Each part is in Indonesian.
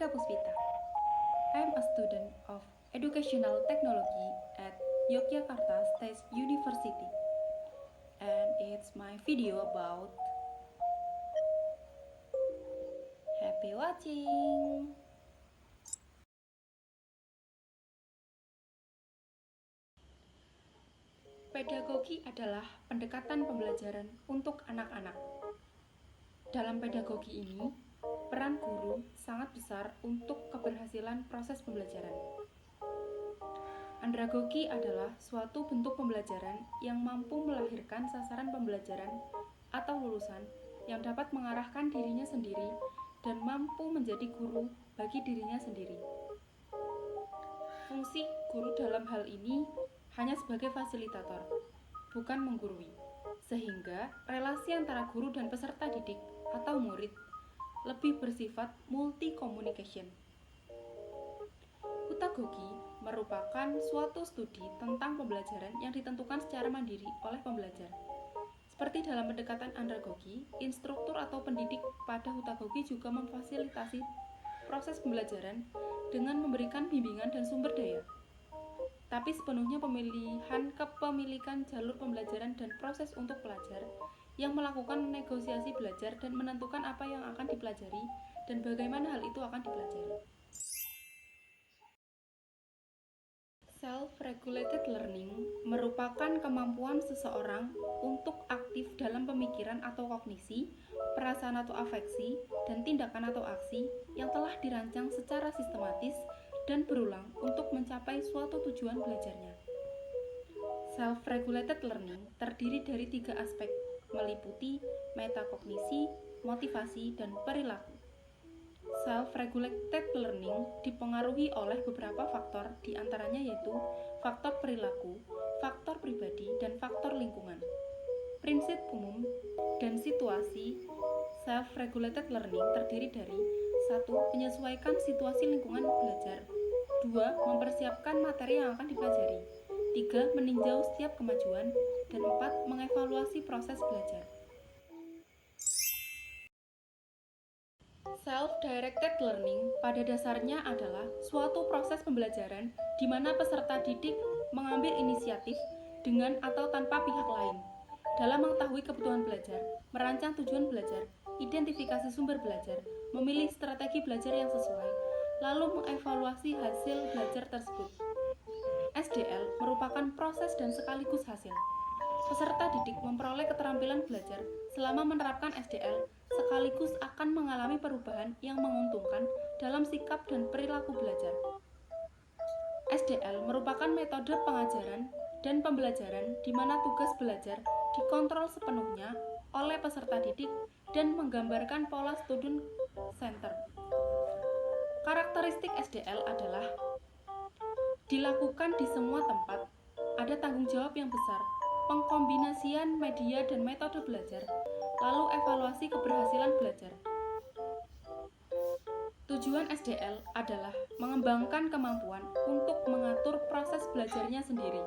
Eka Puspita. I am a student of Educational Technology at Yogyakarta State University, and it's my video about happy watching. Pedagogi adalah pendekatan pembelajaran untuk anak-anak. Dalam pedagogi ini, peran guru sangat besar untuk keberhasilan proses pembelajaran. Andragogi adalah suatu bentuk pembelajaran yang mampu melahirkan sasaran pembelajaran atau lulusan yang dapat mengarahkan dirinya sendiri dan mampu menjadi guru bagi dirinya sendiri. Fungsi guru dalam hal ini hanya sebagai fasilitator, bukan menggurui, sehingga relasi antara guru dan peserta didik atau murid lebih bersifat multi-communication. Hutagogi merupakan suatu studi tentang pembelajaran yang ditentukan secara mandiri oleh pembelajar. Seperti dalam pendekatan andragogi, instruktur atau pendidik pada hutagogi juga memfasilitasi proses pembelajaran dengan memberikan bimbingan dan sumber daya. Tapi sepenuhnya kepemilikan jalur pembelajaran dan proses untuk pelajar yang melakukan negosiasi belajar dan menentukan apa yang akan dipelajari dan bagaimana hal itu akan dipelajari. Self-regulated learning merupakan kemampuan seseorang untuk aktif dalam pemikiran atau kognisi, perasaan atau afeksi, dan tindakan atau aksi yang telah dirancang secara sistematis dan berulang untuk mencapai suatu tujuan belajarnya. Self-regulated learning terdiri dari 3 aspek, meliputi metakognisi, motivasi, dan perilaku. Self-regulated learning dipengaruhi oleh beberapa faktor, diantaranya yaitu faktor perilaku, faktor pribadi, dan faktor lingkungan. Prinsip umum dan situasi self-regulated learning terdiri dari 1. Menyesuaikan situasi lingkungan belajar, 2. Mempersiapkan materi yang akan dipelajari, 3. Meninjau setiap kemajuan, dan 4. Mengevaluasi proses belajar. Self-directed learning pada dasarnya adalah suatu proses pembelajaran di mana peserta didik mengambil inisiatif dengan atau tanpa pihak lain dalam mengetahui kebutuhan belajar, merancang tujuan belajar, identifikasi sumber belajar, memilih strategi belajar yang sesuai, lalu mengevaluasi hasil belajar tersebut. SDL merupakan proses dan sekaligus hasil. Peserta didik memperoleh keterampilan belajar selama menerapkan SDL sekaligus akan mengalami perubahan yang menguntungkan dalam sikap dan perilaku belajar. SDL merupakan metode pengajaran dan pembelajaran di mana tugas belajar dikontrol sepenuhnya oleh peserta didik dan menggambarkan pola student center. Karakteristik SDL adalah dilakukan di semua tempat, ada tanggung jawab yang besar, pengkombinasian media dan metode belajar, lalu evaluasi keberhasilan belajar. Tujuan SDL adalah mengembangkan kemampuan untuk mengatur proses belajarnya sendiri.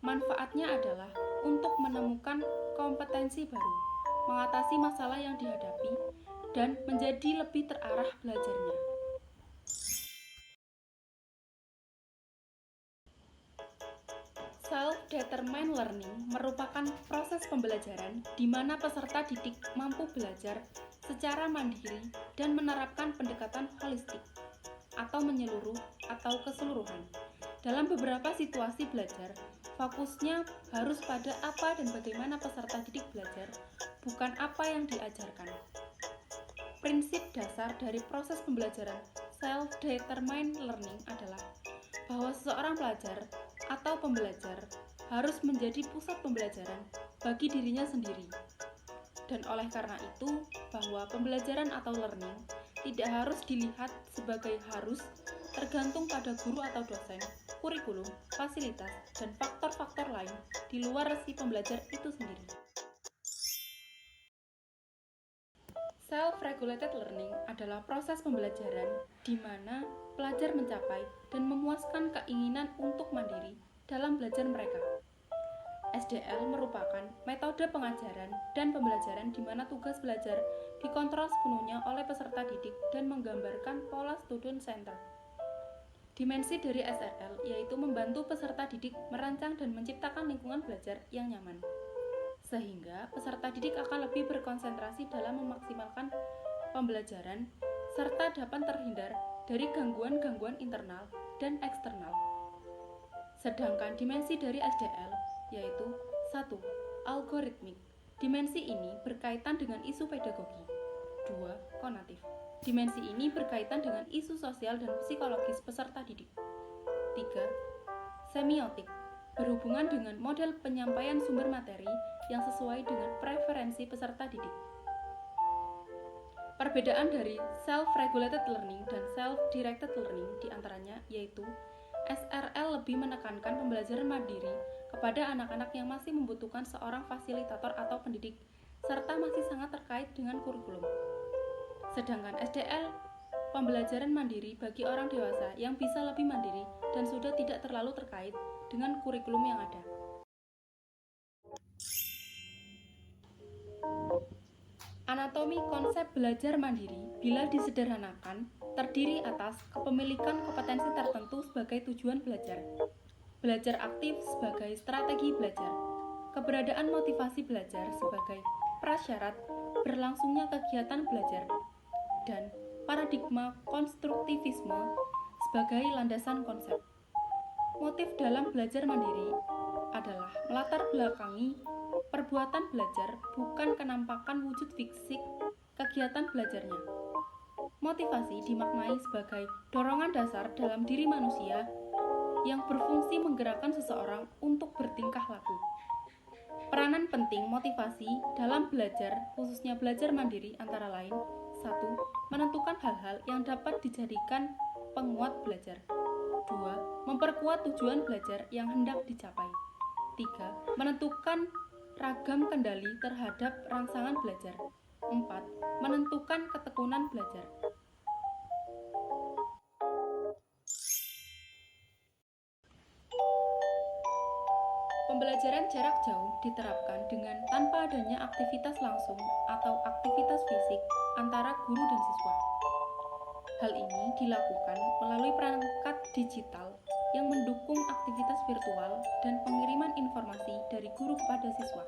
Manfaatnya adalah untuk menemukan kompetensi baru, mengatasi masalah yang dihadapi, dan menjadi lebih terarah belajarnya. Self-determined learning merupakan proses pembelajaran di mana peserta didik mampu belajar secara mandiri dan menerapkan pendekatan holistik atau menyeluruh atau keseluruhan. Dalam beberapa situasi belajar, fokusnya harus pada apa dan bagaimana peserta didik belajar, bukan apa yang diajarkan. Prinsip dasar dari proses pembelajaran self-determined learning adalah bahwa seseorang pelajar atau pembelajar harus menjadi pusat pembelajaran bagi dirinya sendiri. Dan oleh karena itu, bahwa pembelajaran atau learning tidak harus dilihat sebagai harus, tergantung pada guru atau dosen, kurikulum, fasilitas, dan faktor-faktor lain di luar si pembelajar itu sendiri. Self-regulated learning adalah proses pembelajaran di mana pelajar mencapai dan memuaskan keinginan untuk mandiri dalam belajar mereka. SDL merupakan metode pengajaran dan pembelajaran di mana tugas belajar dikontrol sepenuhnya oleh peserta didik dan menggambarkan pola student center. Dimensi dari SRL yaitu membantu peserta didik merancang dan menciptakan lingkungan belajar yang nyaman, sehingga peserta didik akan lebih berkonsentrasi dalam memaksimalkan pembelajaran serta dapat terhindar dari gangguan-gangguan internal dan eksternal. Sedangkan dimensi dari SDL yaitu 1. Algoritmik. Dimensi ini berkaitan dengan isu pedagogi. 2. Konatif. Dimensi ini berkaitan dengan isu sosial dan psikologis peserta didik. 3. Semiotik. Berhubungan dengan model penyampaian sumber materi yang sesuai dengan preferensi peserta didik. Perbedaan dari self-regulated learning dan self-directed learning diantaranya yaitu SRL lebih menekankan pembelajaran mandiri kepada anak-anak yang masih membutuhkan seorang fasilitator atau pendidik, serta masih sangat terkait dengan kurikulum. Sedangkan SDL, pembelajaran mandiri bagi orang dewasa yang bisa lebih mandiri dan sudah tidak terlalu terkait dengan kurikulum yang ada. Anatomi konsep belajar mandiri bila disederhanakan terdiri atas kepemilikan kompetensi tertentu sebagai tujuan belajar, belajar aktif sebagai strategi belajar, keberadaan motivasi belajar sebagai prasyarat berlangsungnya kegiatan belajar, dan paradigma konstruktivisme sebagai landasan konsep. Motif dalam belajar mandiri adalah melatar belakangi perbuatan belajar, bukan kenampakan wujud fisik kegiatan belajarnya. Motivasi dimaknai sebagai dorongan dasar dalam diri manusia yang berfungsi menggerakkan seseorang untuk bertingkah laku. Peranan penting motivasi dalam belajar, khususnya belajar mandiri antara lain: 1. Menentukan hal-hal yang dapat dijadikan penguat belajar. 2. Memperkuat tujuan belajar yang hendak dicapai. 3. Menentukan ragam kendali terhadap rangsangan belajar. 4. Menentukan ketekunan belajar. Pembelajaran jarak jauh diterapkan dengan tanpa adanya aktivitas langsung atau aktivitas fisik antara guru dan siswa. Hal ini dilakukan melalui perangkat digital yang mendukung aktivitas virtual dan pengiriman informasi dari guru kepada siswa.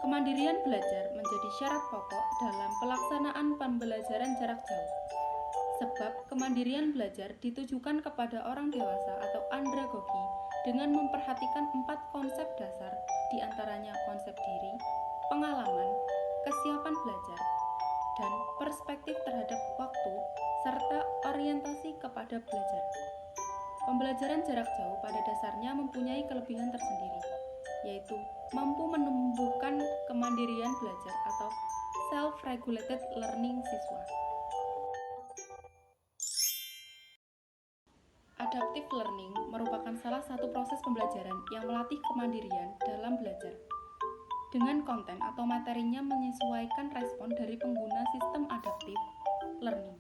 Kemandirian belajar menjadi syarat pokok dalam pelaksanaan pembelajaran jarak jauh. Sebab kemandirian belajar ditujukan kepada orang dewasa atau andragogi dengan memperhatikan 4 konsep dasar, diantaranya konsep diri, pengalaman, kesiapan belajar, dan perspektif terhadap waktu, serta orientasi kepada belajar. Pembelajaran jarak jauh pada dasarnya mempunyai kelebihan tersendiri, yaitu mampu menumbuhkan kemandirian belajar atau self-regulated learning siswa. Adaptive learning merupakan salah satu proses pembelajaran yang melatih kemandirian dalam belajar. Dengan konten atau materinya menyesuaikan respon dari pengguna sistem adaptive learning.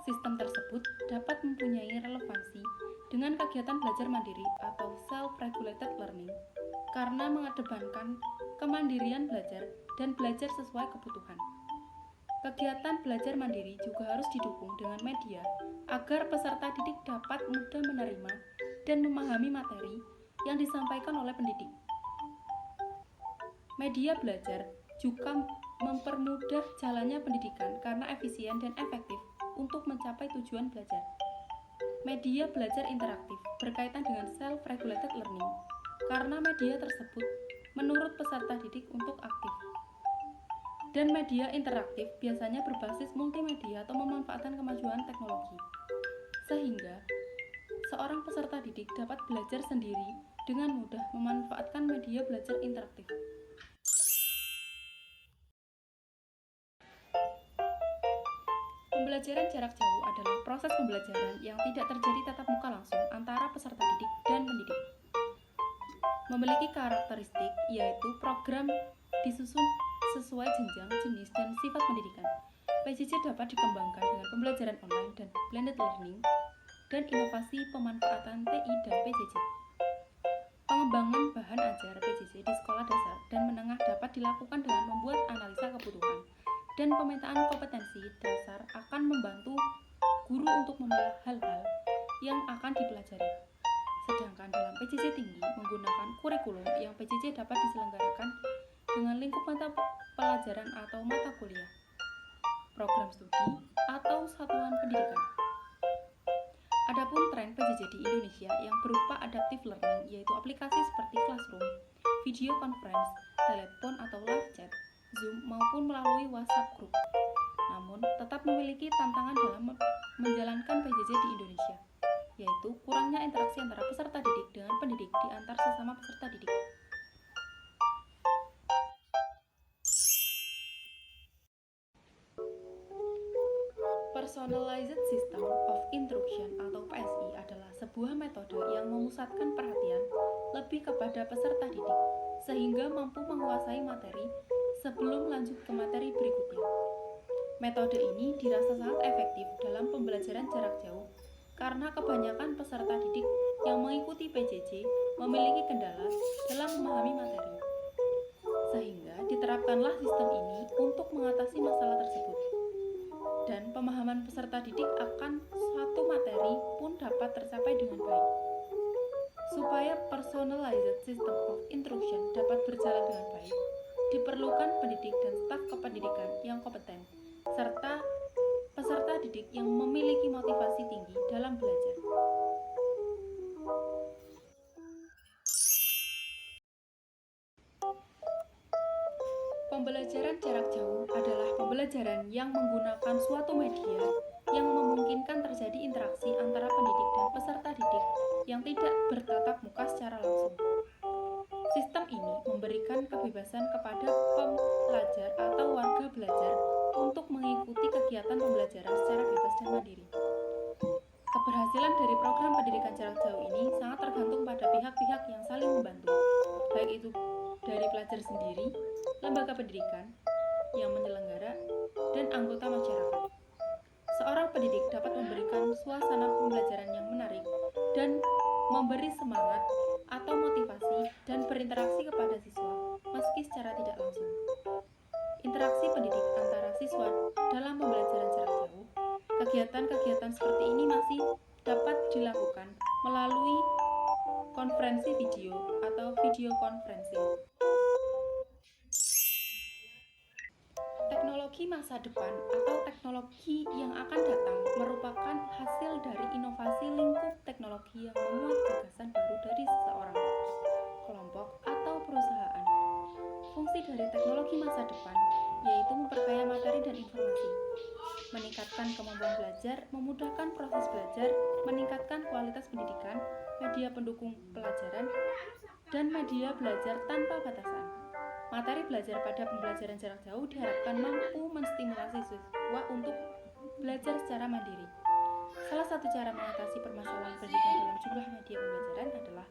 Sistem tersebut dapat mempunyai relevansi dengan kegiatan belajar mandiri atau self-regulated learning karena mengedepankan kemandirian belajar dan belajar sesuai kebutuhan. Kegiatan belajar mandiri juga harus didukung dengan media agar peserta didik dapat mudah menerima dan memahami materi yang disampaikan oleh pendidik. Media belajar juga mempermudah jalannya pendidikan karena efisien dan efektif untuk mencapai tujuan belajar. Media belajar interaktif berkaitan dengan self-regulated learning karena media tersebut menurut peserta didik untuk aktif. Dan media interaktif biasanya berbasis multimedia atau memanfaatkan kemajuan teknologi, sehingga seorang peserta didik dapat belajar sendiri dengan mudah memanfaatkan media belajar interaktif. Pembelajaran jarak jauh adalah proses pembelajaran yang tidak terjadi tatap muka langsung antara peserta didik dan pendidik. Memiliki karakteristik yaitu program disusun sesuai jenjang, jenis, dan sifat pendidikan. PJJ dapat dikembangkan dengan pembelajaran online dan blended learning dan inovasi pemanfaatan TI dan PJJ. Pengembangan bahan ajar PJJ di sekolah dasar dan menengah dapat dilakukan dengan membuat analisa kebutuhan dan pemetaan kompetensi dasar akan membantu guru untuk memilah hal-hal yang akan dipelajari. Sedangkan dalam PJJ tinggi menggunakan kurikulum yang PJJ dapat diselenggarakan dengan lingkup mata pelajaran atau mata kuliah, program studi, atau satuan pendidikan. Adapun tren PJJ di Indonesia yang berupa adaptive learning yaitu aplikasi seperti Classroom, video conference, telepon atau live chat, Zoom maupun melalui WhatsApp group. Namun tetap memiliki tantangan dalam menjalankan PJJ di Indonesia, yaitu kurangnya interaksi antara peserta didik dengan pendidik di antar sesama peserta didik. Personalized System of Instruction atau PSI adalah sebuah metode yang memusatkan perhatian lebih kepada peserta didik sehingga mampu menguasai materi sebelum lanjut ke materi berikutnya. Metode ini dirasa sangat efektif dalam pembelajaran jarak jauh karena kebanyakan peserta didik yang mengikuti PJJ memiliki kendala dalam memahami materi. Sehingga diterapkanlah sistem ini untuk mengatasi masalah tersebut. Dan pemahaman peserta didik akan suatu materi pun dapat tercapai dengan baik. Supaya personalized system of instruction dapat berjalan dengan baik, diperlukan pendidik dan staf kependidikan yang kompeten, serta peserta didik yang memiliki motivasi tinggi dalam belajar. Pembelajaran jarak jauh adalah pembelajaran yang menggunakan suatu media yang memungkinkan terjadi interaksi antara pendidik dan peserta didik yang tidak bertatap muka secara langsung. Sistem ini memberikan kebebasan kepada pembelajar atau warga belajar untuk mengikuti kegiatan pembelajaran secara bebas dan mandiri. Keberhasilan dari program pendidikan jarak jauh ini sangat tergantung pada pihak-pihak yang saling membantu, baik itu dari pelajar sendiri, lembaga pendidikan yang menyelenggara, dan anggota masyarakat. Seorang pendidik dapat memberikan suasana pembelajaran yang menarik dan memberi semangat atau motivasi dan berinteraksi kepada siswa meski secara tidak langsung. Interaksi pendidik antara siswa dalam pembelajaran jarak jauh, kegiatan-kegiatan seperti ini masih dapat dilakukan melalui konferensi video atau video conferencing. Teknologi masa depan atau teknologi yang akan datang merupakan hasil dari inovasi lingkup teknologi yang memuat gagasan baru dari seseorang, kelompok, atau perusahaan. Fungsi dari teknologi masa depan yaitu memperkaya materi dan informasi, meningkatkan kemampuan belajar, memudahkan proses belajar, meningkatkan kualitas pendidikan, media pendukung pelajaran, dan media belajar tanpa batasan. Materi belajar pada pembelajaran jarak jauh diharapkan mampu menstimulasi siswa untuk belajar secara mandiri. Salah satu cara mengatasi permasalahan pendidikan dalam jumlah media pembelajaran adalah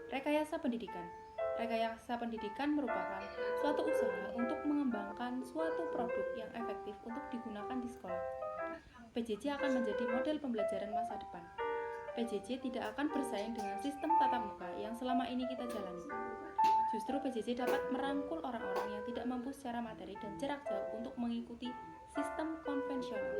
rekayasa pendidikan. Rekayasa pendidikan merupakan suatu usaha untuk mengembangkan suatu produk yang efektif untuk digunakan di sekolah. PJJ akan menjadi model pembelajaran masa depan. PJJ tidak akan bersaing dengan sistem tatap muka yang selama ini kita jalani. Justru PJJ dapat merangkul orang-orang yang tidak mampu secara materi dan jarak jauh untuk mengikuti sistem konvensional.